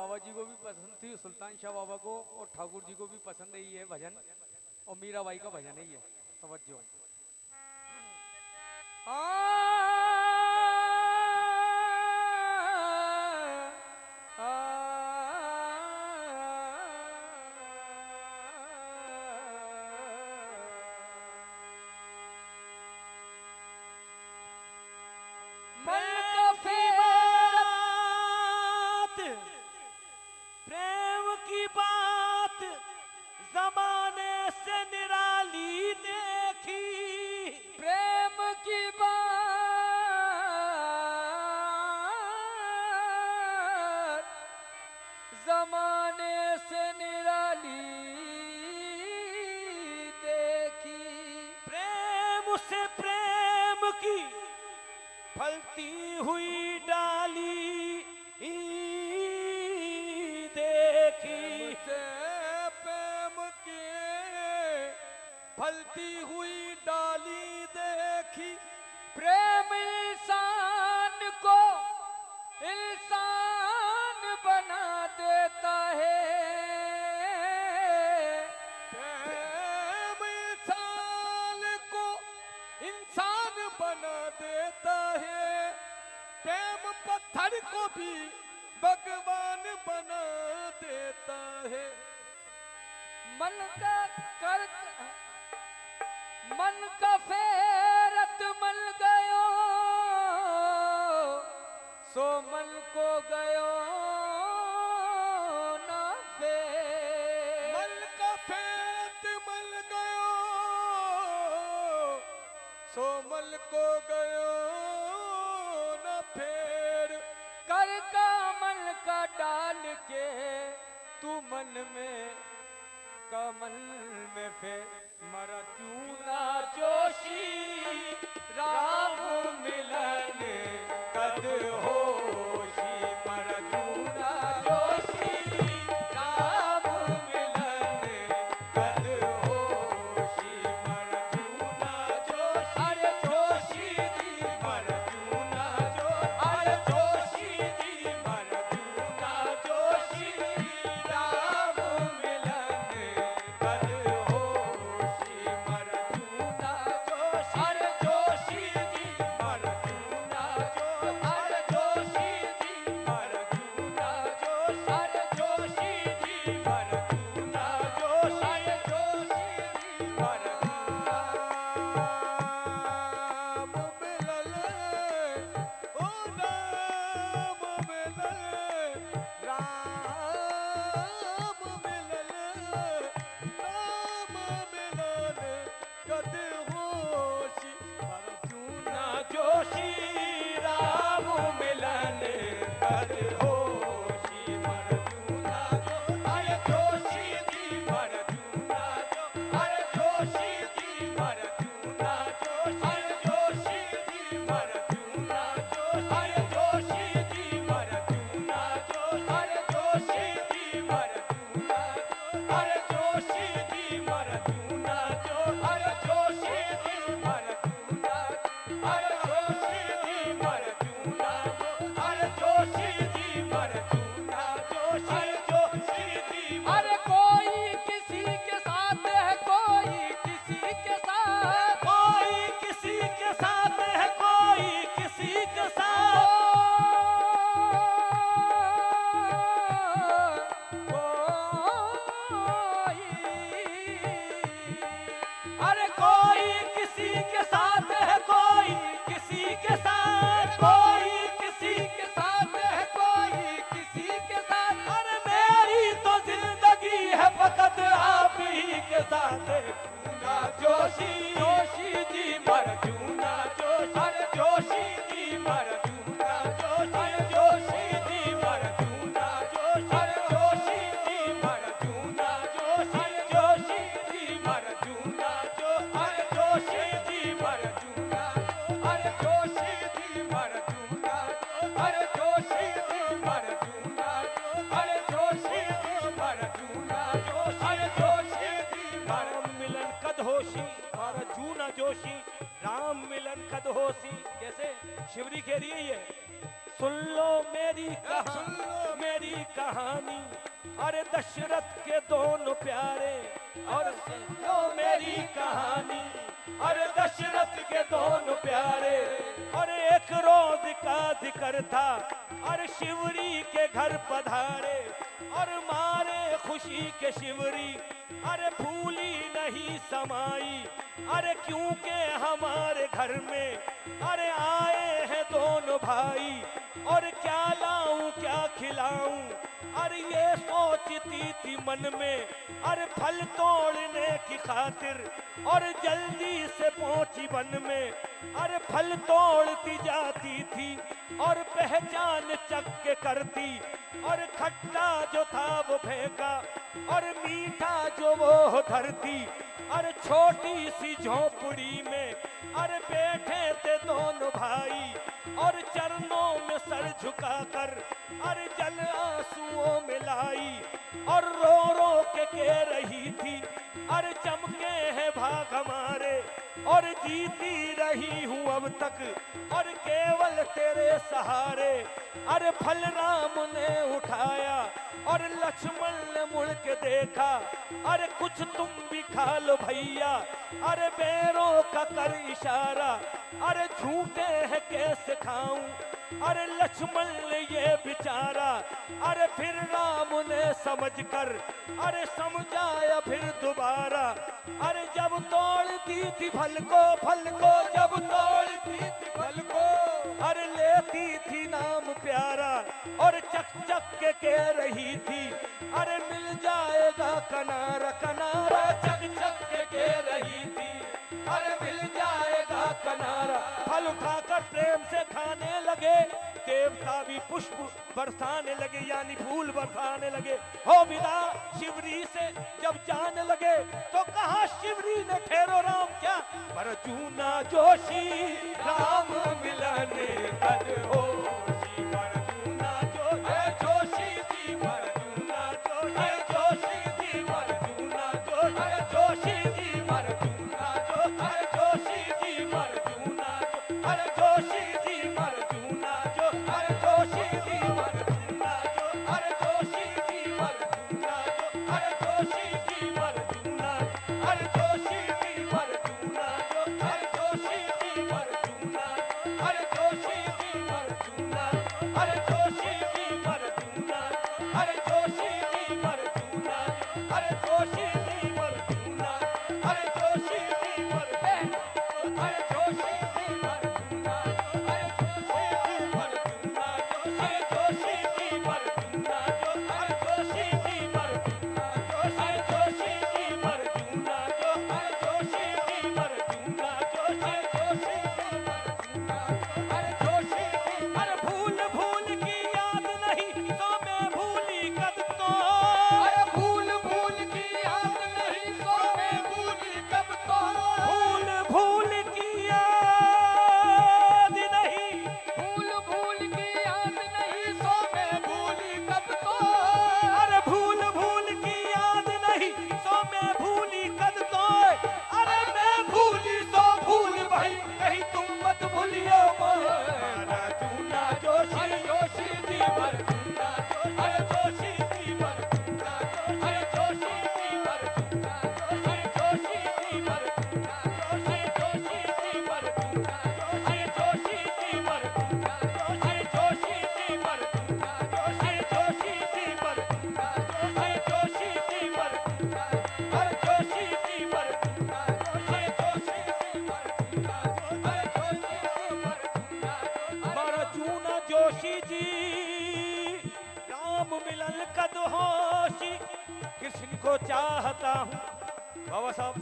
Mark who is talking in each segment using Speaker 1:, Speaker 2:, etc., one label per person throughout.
Speaker 1: बाबा जी को भी पसंद थी, सुल्तान शाह बाबा को, और ठाकुर जी को भी पसंद है ये भजन, और मीराबाई का भजन है ये। तवज्जो।
Speaker 2: जमाने से निराली देखी,
Speaker 3: प्रेम से प्रेम की फलती हुई डाली देखी,
Speaker 2: से प्रेम की फलती हुई डाली देखी। प्रेम इंसान को इंसान बना देता है, प्रेम इंसान को इंसान बना देता है, प्रेम पत्थर को भी भगवान बना देता है। मन का कर मन का फेरत मल गयो, सो मन को गयो ना फेर। मन का फेरत मल गयो, सो मल को गयो ना फेर। कर का मन का डाल के तू मन में कमल में फेर। मरा चूना जोशी राम मिलन कद होशी, मरा चूना जोशी राम मिलन कद होशी, मरा चूना जोशी। अरे जोशी जी मरा चूना जो, अरे जोशी जी मरा चूना जोशी राम मिलन कद होशी, मरा चूना जोशी। अरे जोशी जी मरा चूना जो, अरे जोशी जी मरा चूना जोशी, अरे जोशी जी मरा चूना जोशी, अरे जोशी जी मरा नाम मिलल, ओ नाम मिलल, राम मिलल, नाम मिलल कद होशी, मरा चूना जोशी राम मिलन कद होशी, मरा चूना जो। अरे जोशी जी मरा चूना जो, अरे जोशी जी मरा चूना जो, अरे जोशी जी मरा चूना जो, अरे जोशी जी मरा चूना जो, अरे जोशी जी मरा चूना जो, अरे जोशी जी मरा चूना जो, अरे जोशी जी मरा चूना जो, अरे जोशी जी मरा चूना जो, अरे जोशी जी मरा चूना जो, अरे जोशी जी। अरे कोई किसी के साथ है, कोई किसी के साथ,
Speaker 3: कोई किसी के साथ है, कोई किसी के साथ, अरे कोई किसी के साथ है, कोई किसी के साथ, कोई किसी के साथ है, कोई किसी के साथ। अरे मेरी तो जिंदगी है फकत आप ही के साथ। चूना जोशी जोशी जी मरा चूना जोशी, अरे जोशी जी मरा चूना जोशी, अरे जोशी जी मरा चूना जोशी, अरे जोशी जी मरा चूना जोशी, अरे जोशी जी मरा चूना जो, अरे जोशी जी मरा चूना जो, अरे जोशी जी मरा चूना जो, अरे जोशी जी मरा चूना जो, अरे जोशी जी मरा चूना जो, अरे जोशी जी मरा मिलन कद होशी, मरा चूना जोशी राम मिलन कद होशी। कैसे शिवरी कह रही है ये, सुन लो मेरी मेरी कहानी, अरे दशरथ के दोनों प्यारे, और सुन लो मेरी कहानी, अरे दशरथ के दोनों प्यारे। अरे एक रोज का जिक्र था, अरे शिवरी के घर पधारे, और मारे खुशी के शिवरी, अरे भूली नहीं समाई, अरे क्योंकि हमारे घर में अरे आए हैं दोनों भाई, और क्या लाऊं क्या खिलाऊं, अरे ये सोचती थी मन में, अरे फल तोड़ने की खातिर, और जल्दी से पहुंची वन में, अरे फल तोड़ती जाती थी, और पहचान चख के करती, और खट्टा जो था वो फेंका, और मीठा जो वो धरती, अरे छोटी सी झोपड़ी में अरे बैठे थे दोनों भाई, और चरणों में सर झुकाकर अरे जल आंसुओं में लाई, और रो रो के कह रही थी, अरे चमके हैं भाग हमारे, और जीती रही हूँ अब तक, और केवल तेरे सहारे। अरे फल राम ने उठाया, और लक्ष्मण ने मुड़ के देखा, अरे कुछ तुम भी खा लो भैया, अरे बैरों का कर इशारा, अरे झूठे हैं कैसे खाऊं, अरे लक्ष्मण ने ये बिचारा, अरे फिर राम ने समझकर अरे समझाया फिर दोबारा, अरे जब तोड़ती थी फल को जब तोड़ती थी फल को, अरे लेती थी नाम प्यारा, और चक चक के कह रही थी, अरे मिल जाएगा कनारा कनारा, चक चक के कह रही थी, अरे मिल जाएगा कनारा। फल उठाकर प्रेम से खाने लगे, देवता भी पुष्प बरसाने लगे, यानी फूल बरसाने लगे। हो विदा शिवरी से जब जाने लगे, तो कहा शिवरी ने ठहरो राम क्या, पर जूना जोशी राम मिलने कद होशी, पर जूना जोशी जी, पर जूना जोशी जी, पर जूना जोशी जी, पर जूना जोशी जी, पर जूना अरे जोशी जी, पर जूना अरे जोशी जी, पर जूना अरे जोशी जी, पर जूना अरे जोशी जी, पर जूना अरे जोशी जी, पर जूना अरे जोशी जी, पर जूना अरे जोशी जी, पर जूना अरे जोशी जी, पर जूना अरे जोशी जी, पर जूना अरे जोशी जी, पर जूना अरे जोशी जी, पर अरे जोशी जी, पर जूना अरे जोशी जी, पर जूना अरे जोशी जी, पर जूना अरे जोशी जी, पर जूना अरे जोशी जी, पर जूना अरे जोशी जी, पर जूना अरे जोशी जी, पर जूना अरे जोशी जी, अरे भूल भूल की याद नहीं तो मैं भूली कब तो,
Speaker 2: अरे भूल भूल की याद नहीं तो मैं भूली कब तो,
Speaker 3: भूल भूल की याद नहीं,
Speaker 2: भूल भूल की याद नहीं तो मैं भूली कब तो,
Speaker 3: अरे भूल भूल की याद नहीं सो मैं भूली कद तो, अरे मैं भूली तो भूल भाई कहीं तुम मत भूलियो मारा जूना जोशी,
Speaker 2: अरे जोशी जी, पर जूना
Speaker 3: अरे जोशी जी, पर जूना
Speaker 2: अरे जोशी जी, पर जूना
Speaker 3: अरे जोशी जी, पर जूना अरे जोशी जी, पर जूना अरे जोशी जी, पर जूना अरे जोशी जी, पर जूना अरे जोशी जी, पर जूना अरे जोशी जी, पर जूना अरे जोशी जी, पर जूना अरे जोशी जी, पर जूना अरे जोशी जी, पर जूना मारा जूना जोशी जी, राम मिलन कद होशी, कृष्ण को चाहता हूँ। बाबा साहब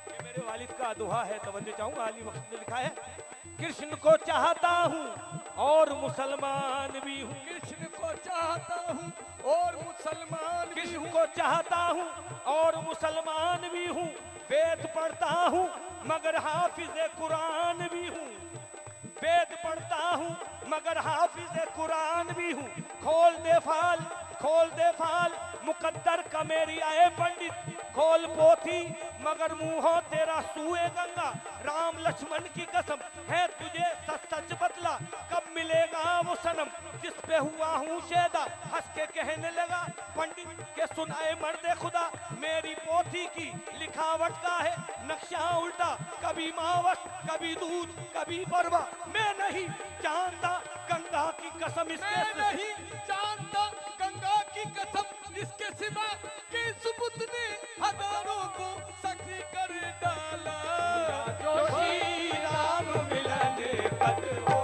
Speaker 3: ये मेरे वालिद का दोहा है, तवज्जो चाहूंगा, अली बख्श ने लिखा है, कृष्ण को चाहता हूँ और मुसलमान भी हूँ,
Speaker 2: कृष्ण को चाहता हूँ और मुसलमान भी
Speaker 3: कृष्ण
Speaker 2: हूँ,
Speaker 3: को चाहता हूँ और मुसलमान भी हूँ, वेद पढ़ता हूँ मगर हाफिज कुरान भी हूँ, वेद पढ़ता हूँ मगर हाफिज कुरान भी हूँ, खोल दे फाल
Speaker 2: मुकद्दर का मेरी आए पंडित खोल पोथी मगर मुंहों तेरा सूए गंगा राम लक्ष्मण की कसम है तुझे सच सच बतला कब मिलेगा वो सनम जिस पे हुआ हूँ शेदा हंस के कहने लगा पंडित के सुनाए मर्दे खुदा मेरी पोथी की लिखावट का है नक्शा उल्टा कभी मावस कभी दूध कभी बरवा मैं नहीं जानता गंगा की कसम इसके
Speaker 3: मैं नहीं जानता गंगा की कसम इसके सिवा के सुपुत ने हजारों को सखी कर डाला
Speaker 2: जो श्री राम मिलन कद हो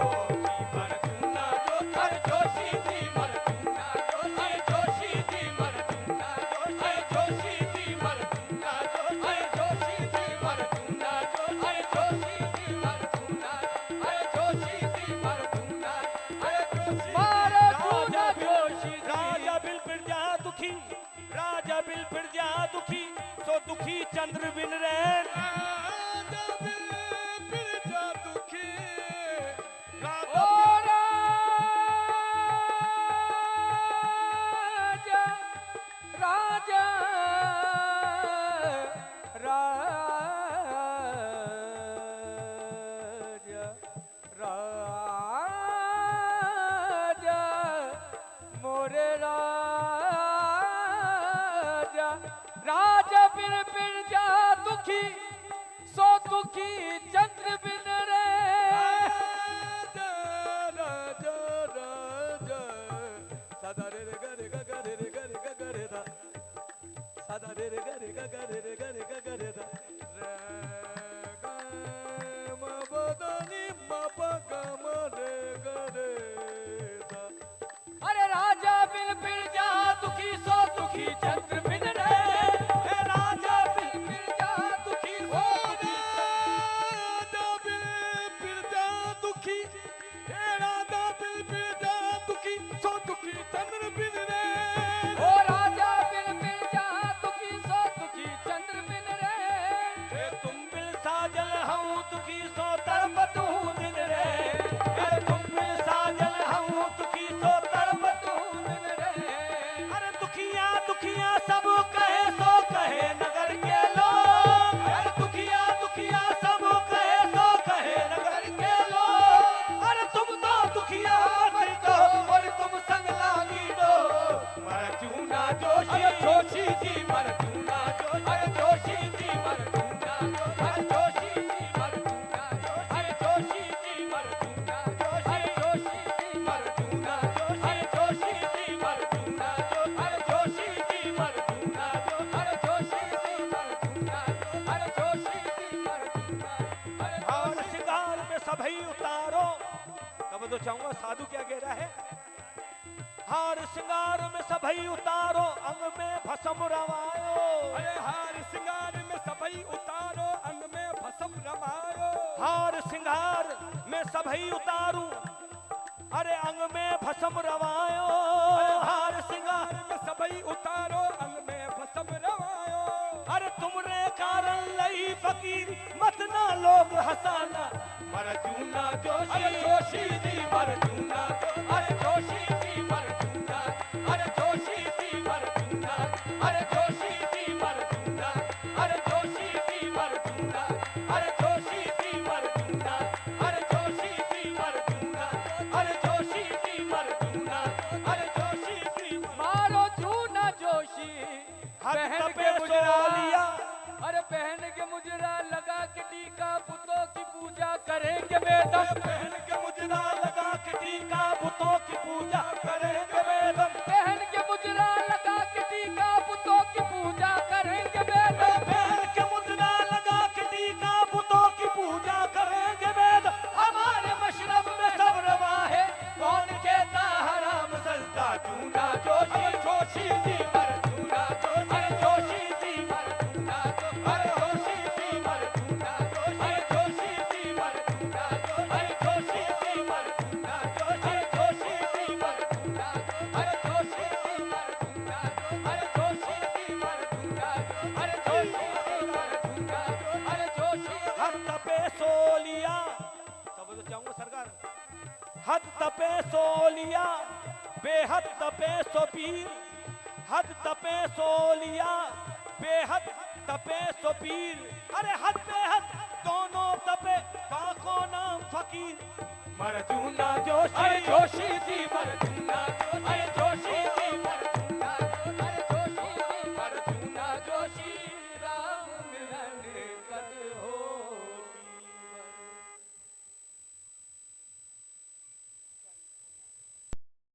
Speaker 2: मर चूना जो हर जोशी जी मर चूना जो हर जोशी जी मर चूना जो हर जोशी जी मर चूना जो हर जोशी जी मर चूना जो हर जोशी जी मर चूना हर जोशी जी मर चूना हर जोशी
Speaker 3: मारे चूना जोशी
Speaker 2: राजा बिल फिर जा दुखी राजा बिल फिर जा दुखी सो दुखी चंद्र बिन रैन
Speaker 3: राजा बिल जा दुखी
Speaker 2: राजा
Speaker 3: ओ राजा राजा मोरे राजा बिन बिन जा दुखी सो दुखी चंद्र बिन रे राजा राजा सदा रे रे ग रे ग ग रे रे ग रे ग ग रे दा सदा रे रे ग रे ग ग रे रे ग रे ग ग रे दा रे ग म प द नि म प ग म रे ग रे दा अरे राजा बिन बिन जा दुखी सो दुखी चंद्र बिन रे हे राजा बिन बिन जा दुखी सो राजा बिन बिन जा दुखी हे राजा बिन बिन जा दुखी सो दुखी चंद्र बिन रे ओ राजा बिन बिन जा दुखी सो दुखी चंद्र बिन रे
Speaker 2: हे तुम बिल साजल हूँ दुखी सो तड़पत हूँ दिन रे हे तुम बिल साजल हूँ दुखी सो तड़पत हूँ दिन रे अरे दुखिया दुखिया सब कहे सो कहे नगर के लोग अरे दुखिया दुखिया सब कहे सो कहे नगर के लोग अरे तुम तो दुखिया मर दो और तुम संग लागी दो मर चूना जोशी जोशी जी मर चूना जो अरे जोशी जी मर चूना जो अरे जोशी जी मर चूना जो अरे जोशी जी मर चूना जो अरे जोशी जी मर चूना जो अरे जोशी जी मर चूना जो अरे जोशी जी मर चूना जो अरे जोशी जी मर चूना जो अरे जोशी जी मर चूना अरे हार सिंगार में सभी उतारो तब तो चाहूंगा साधु क्या कह रहा है हार सिंगार में सभी उतारो अंग में भस्म रवायो
Speaker 3: अरे हार सिंगार में सभई उतारो अंग में भस्म रमायो
Speaker 2: हार सिंगार में सभी उतारू अरे अंग में भस्म रवायो हार सिंगार
Speaker 3: में सभई उतारो अंग में भस्म रमायो
Speaker 2: अरे तुमरे कारण लई फकीर मत ना लोग हंसाना मर जूना जोशी
Speaker 3: अरे जोशी
Speaker 2: जी मर जूना अरे जोशी जी मर जूना अरे जोशी जी मर जूना अरे जोशी जी मर जूना अरे जोशी जी मर जूना अरे जोशी जी मर जूना अरे जोशी जी मर जूना अरे जोशी जी मर जूना अरे जोशी जी
Speaker 3: मारो जूना जोशी
Speaker 2: बहन के मुजरा
Speaker 3: अरे बहन के मुजरा लगा के टीका पुतों की पूजा करेंगे बेदम
Speaker 2: बहन के मुजरा लगा के टीका बुतों की पूजा करेंगे वेदम
Speaker 3: बहन के मुजरा लगा के टीका पुतों की पूजा करेंगे बेदम
Speaker 2: बहन के मुजरा लगा के टीका बुतों की पूजा करेंगे वेद हमारे मशरब में सब रवा है कौन कहता हराम सजदा चूना जोशी जोशी जी मर चूना अरे जोशी जी मर चूना अरे जोशी जी मर चूना अरे जोशी जी मर चूना अरे जोशी जी मर चूना अरे जोशी जी मर चूना अरे जोशी जी मर चूना अरे जोशी जी मर चूना अरे जोशी जी मर चूना अरे जोशी हद तपे सोलिया तब तो चाहूंगा सरकार हद तपे सोलिया बेहद तपे सो पीर हद तपे
Speaker 3: तपे सो लिया बेहद तपे सो पीर, अरे हद बेहद दोनों तपे काको नाम फकीर। मर्जुना जोशी,
Speaker 2: अरे जोशी जी मर्जुना जोशी